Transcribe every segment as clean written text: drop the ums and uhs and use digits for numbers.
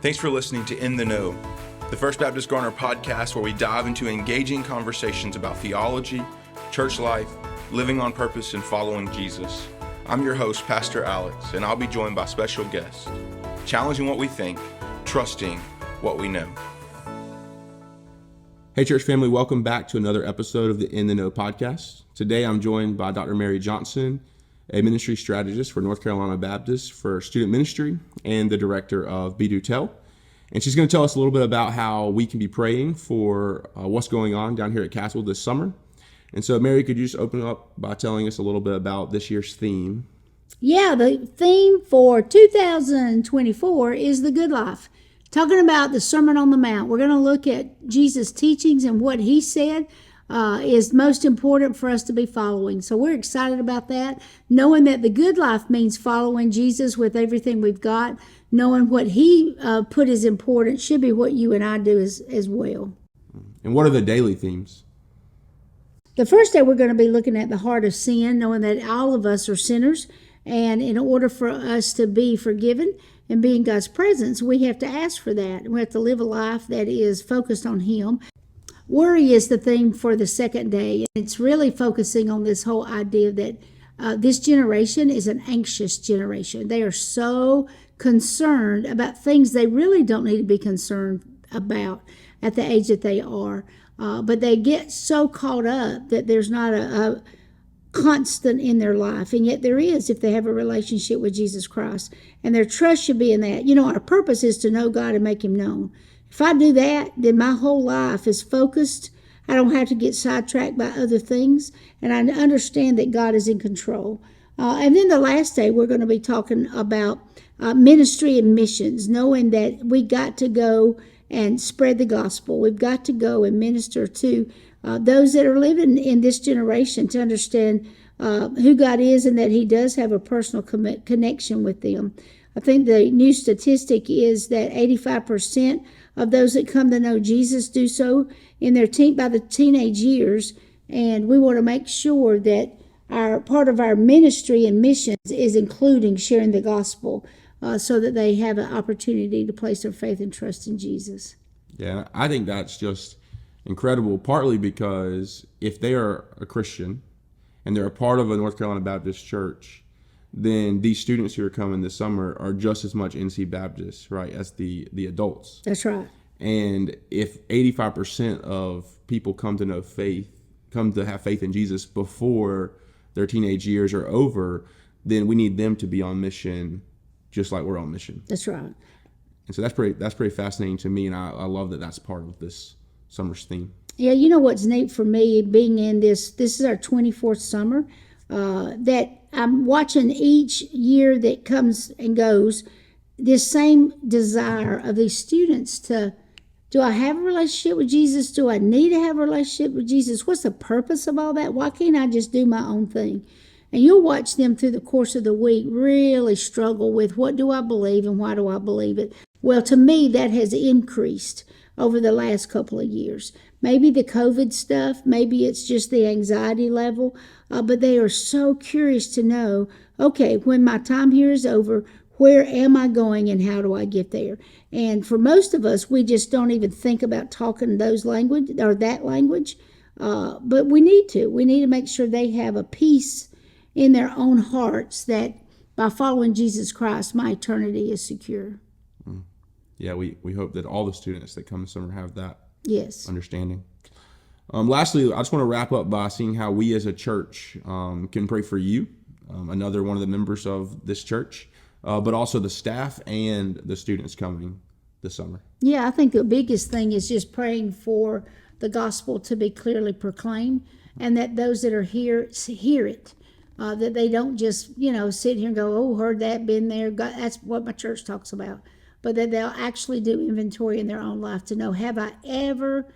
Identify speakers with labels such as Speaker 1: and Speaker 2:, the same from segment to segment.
Speaker 1: Thanks for listening to In the Know, the First Baptist Garner podcast where we dive into engaging conversations about theology, church life, living on purpose, and following Jesus. I'm your host, Pastor Alex, and I'll be joined by special guests, challenging what we think, trusting what we know. Hey, church family, welcome back to another episode of the In the Know podcast. Today, I'm joined by Dr. Merrie Johnson, a ministry strategist for North Carolina Baptist for student ministry and the director of Be Do Tell. And she's going to tell us a little bit about how we can be praying for what's going on down here at Caswell this summer. And so, Merrie, could you just open up by telling us a little bit about this year's theme?
Speaker 2: Yeah, the theme for 2024 is the good life. Talking about the Sermon on the Mount, we're going to look at Jesus' teachings and what he said is most important for us to be following. So we're excited about that, knowing that the good life means following Jesus with everything we've got, knowing what he put as important should be what you and I do as well.
Speaker 1: And what are the daily themes?
Speaker 2: The first day we're going to be looking at the heart of sin, knowing that all of us are sinners, and in order for us to be forgiven and be in God's presence, we have to ask for that. We have to live a life that is focused on him. Worry is the theme for the second day. It's really focusing on this whole idea that this generation is an anxious generation. They are so concerned about things they really don't need to be concerned about at the age that they are. But they get so caught up that there's not a constant in their life, and yet there is if they have a relationship with Jesus Christ, and their trust should be in that. You know, our purpose is to know God and make him known. If I do that, then my whole life is focused. I don't have to get sidetracked by other things, and I understand that God is in control. And then the last day, we're going to be talking about ministry and missions, knowing that we got to go and spread the gospel. We've got to go and minister to those that are living in this generation to understand who God is and that he does have a personal connection with them. I think the new statistic is that 85% of those that come to know Jesus do so in their by the teenage years, and we want to make sure that our part of our ministry and missions is including sharing the gospel so that they have an opportunity to place their faith and trust in Jesus.
Speaker 1: Yeah, I think that's just incredible, partly because if they are a Christian and they're a part of a North Carolina Baptist church, then these students who are coming this summer are just as much NC Baptists, right, as the adults.
Speaker 2: That's right.
Speaker 1: And if 85% of people come to have faith in Jesus before their teenage years are over, then we need them to be on mission just like we're on mission.
Speaker 2: That's right.
Speaker 1: And so that's pretty fascinating to me, and I love that that's part of this summer's theme.
Speaker 2: Yeah, you know what's neat for me being in this is our 24th summer, that I'm watching each year that comes and goes, this same desire of these students to, do I have a relationship with Jesus? Do I need to have a relationship with Jesus? What's the purpose of all that? Why can't I just do my own thing? And you'll watch them through the course of the week really struggle with what do I believe and why do I believe it? Well, to me, that has increased over the last couple of years. Maybe the COVID stuff, maybe it's just the anxiety level, but they are so curious to know, okay, when my time here is over, where am I going and how do I get there? And for most of us, we just don't even think about talking those language or that language, but we need to. We need to make sure they have a peace in their own hearts that by following Jesus Christ, my eternity is secure.
Speaker 1: Yeah, we hope that all the students that come this summer have that understanding. Lastly, I just want to wrap up by seeing how we as a church can pray for you, another one of the members of this church, but also the staff and the students coming this summer.
Speaker 2: Yeah, I think the biggest thing is just praying for the gospel to be clearly proclaimed and that those that are here hear it. That they don't just, sit here and go, oh, heard that, been there. God, that's what my church talks about. But that they'll actually do inventory in their own life to know, have I ever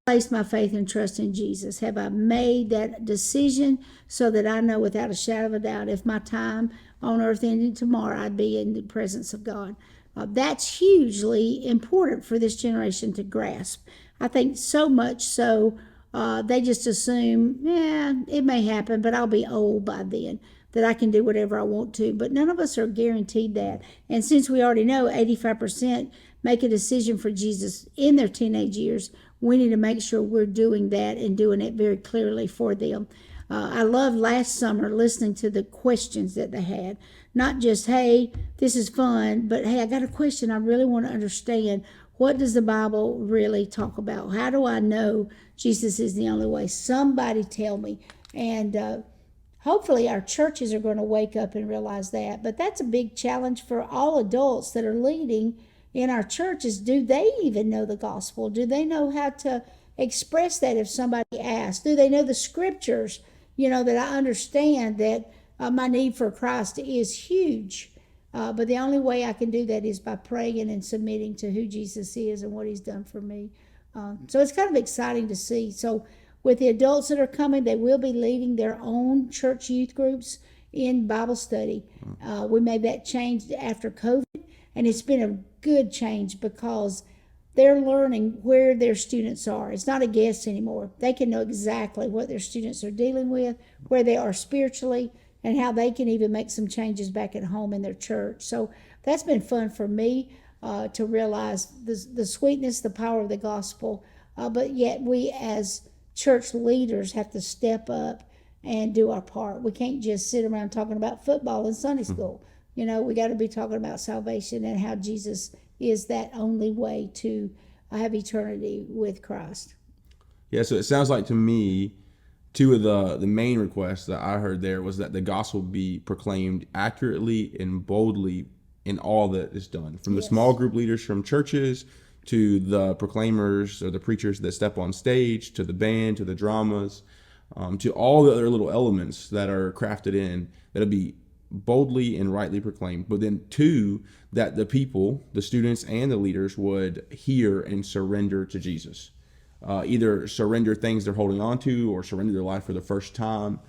Speaker 2: placed my faith and trust in Jesus? Have I made that decision so that I know without a shadow of a doubt if my time on earth ended tomorrow, I'd be in the presence of God? That's hugely important for this generation to grasp. I think so much so they just assume, it may happen, but I'll be old by then. that I can do whatever I want to. But none of us are guaranteed that. And since we already know 85% make a decision for Jesus in their teenage years, we need to make sure we're doing that and doing it very clearly for them. I loved last summer listening to the questions that they had. Not just, hey, this is fun, but hey, I got a question. I really want to understand, what does the Bible really talk about? How do I know Jesus is the only way? Somebody tell me. And hopefully our churches are going to wake up and realize that. But that's a big challenge for all adults that are leading in our churches. Do they even know the gospel? Do they know how to express that if somebody asks? Do they know the scriptures? That I understand that my need for Christ is huge. But the only way I can do that is by praying and submitting to who Jesus is and what he's done for me. So it's kind of exciting to see. So with the adults that are coming, they will be leading their own church youth groups in Bible study. We made that change after COVID, and it's been a good change because they're learning where their students are. It's not a guess anymore. They can know exactly what their students are dealing with, where they are spiritually, and how they can even make some changes back at home in their church. So that's been fun for me to realize the sweetness, the power of the gospel. But yet we as church leaders have to step up and do our part. We can't just sit around talking about football in Sunday school. We got to be talking about salvation and how Jesus is that only way to have eternity with Christ.
Speaker 1: Yeah, so it sounds like to me, two of the main requests that I heard there was that the gospel be proclaimed accurately and boldly in all that is done, from the small group leaders from churches to the proclaimers or the preachers that step on stage, to the band, to the dramas, to all the other little elements that are crafted in, that'll be boldly and rightly proclaimed. But then two, that the people, the students and the leaders, would hear and surrender to Jesus. Either surrender things they're holding on to or surrender their life for the first time,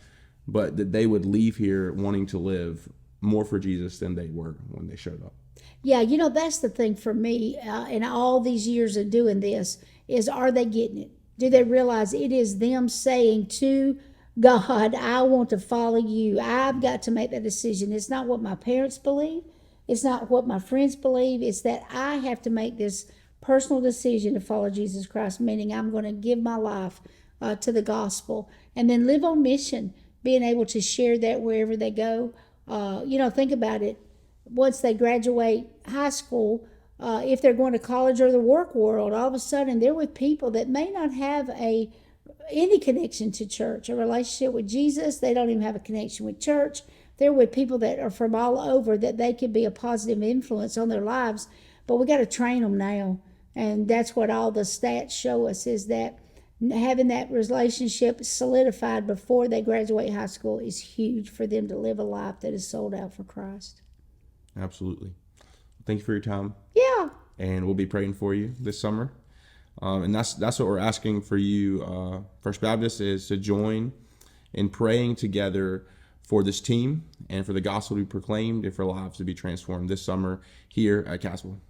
Speaker 1: but that they would leave here wanting to live more for Jesus than they were when they showed up.
Speaker 2: Yeah, that's the thing for me in all these years of doing this is, are they getting it? Do they realize it is them saying to God, I want to follow you. I've got to make that decision. It's not what my parents believe. It's not what my friends believe. It's that I have to make this personal decision to follow Jesus Christ, meaning I'm going to give my life to the gospel and then live on mission, being able to share that wherever they go. Think about it. Once they graduate high school, if they're going to college or the work world, all of a sudden they're with people that may not have any connection to church, a relationship with Jesus. They don't even have a connection with church. They're with people that are from all over, that they could be a positive influence on their lives. But we got to train them now. And that's what all the stats show us, is that having that relationship solidified before they graduate high school is huge for them to live a life that is sold out for Christ.
Speaker 1: Absolutely. Thank you for your time.
Speaker 2: Yeah.
Speaker 1: And we'll be praying for you this summer. And that's what we're asking for you, First Baptist, is to join in praying together for this team and for the gospel to be proclaimed and for lives to be transformed this summer here at Caswell.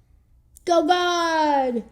Speaker 2: Go God!